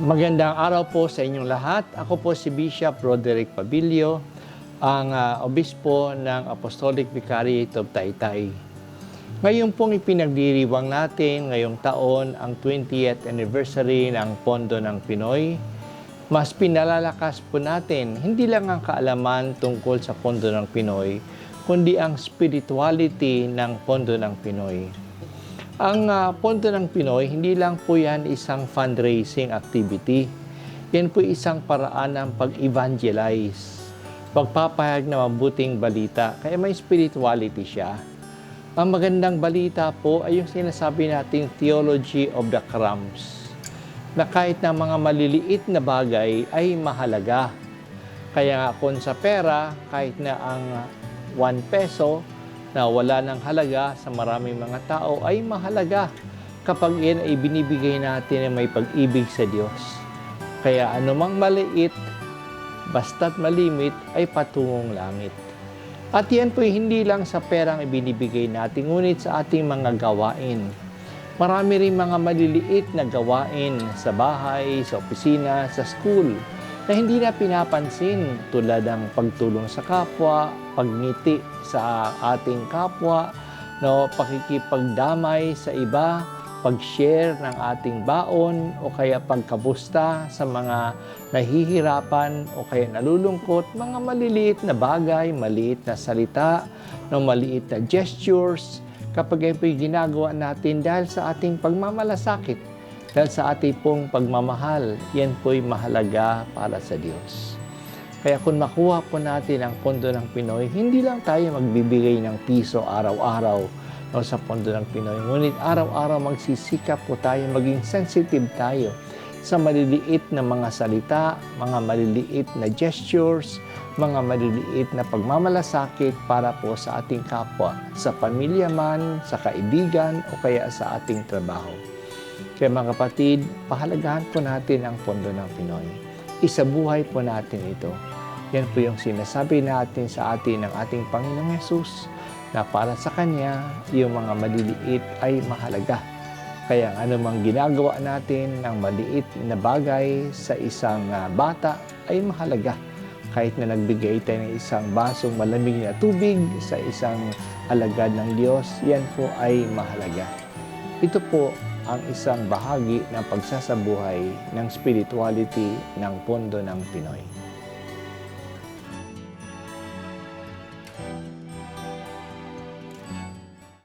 Magandang araw po sa inyong lahat. Ako po si Bishop Roderick Pabilio, ang obispo ng Apostolic Vicariate of Taytay. Ngayon pong ipinagdiriwang natin ngayong taon ang 20th anniversary ng Pondo ng Pinoy. Mas pinalalakas po natin hindi lang ang kaalaman tungkol sa Pondo ng Pinoy, kundi ang spirituality ng Pondo ng Pinoy. Ang Pondo ng Pinoy, hindi lang po yan isang fundraising activity. Yan po isang paraan ng pag-evangelize, pagpapahayag ng mabuting balita. Kaya may spirituality siya. Ang magandang balita po ay yung sinasabi nating theology of the crumbs, na kahit na mga maliliit na bagay ay mahalaga. Kaya nga kung sa pera, kahit na ang 1 peso, na wala ng halaga sa maraming mga tao ay mahalaga kapag yan ay binibigay natin na may pag-ibig sa Diyos. Kaya anumang maliit, basta't malimit, ay patungong langit. At yan po hindi lang sa perang ibinibigay natin, ngunit sa ating mga gawain. Marami rin mga maliliit na gawain sa bahay, sa opisina, sa school, na hindi na pinapansin, tulad ng pagtulong sa kapwa, pagngiti sa ating kapwa, pakikipagdamay sa iba, pag-share ng ating baon, o kaya pagkamusta sa mga nahihirapan o kaya nalulungkot, mga maliliit na bagay, maliit na salita, maliit na gestures, kapag yan po'y ginagawa natin dahil sa ating pagmamalasakit, dahil sa ating pong pagmamahal, yan po'y mahalaga para sa Diyos. Kaya kung makuha po natin ang Pondo ng Pinoy, hindi lang tayo magbibigay ng piso araw-araw sa Pondo ng Pinoy. Ngunit araw-araw magsisikap po tayo, maging sensitive tayo sa maliliit na mga salita, mga maliliit na gestures, mga maliliit na pagmamalasakit para po sa ating kapwa, sa pamilya man, sa kaibigan, o kaya sa ating trabaho. Kaya mga kapatid, pahalagahan po natin ang Pondo ng Pinoy. Isabuhay po natin ito. Yan po yung sinasabi natin sa atin ng ating Panginoong Hesus, na para sa Kanya, yung mga maliliit ay mahalaga. Kaya anumang ginagawa natin ng maliit na bagay sa isang bata ay mahalaga. Kahit na nagbigay tayo ng isang basong malamig na tubig sa isang alagad ng Diyos, yan po ay mahalaga. Ito po ang isang bahagi ng pagsasabuhay ng spirituality ng Pondo ng Pinoy.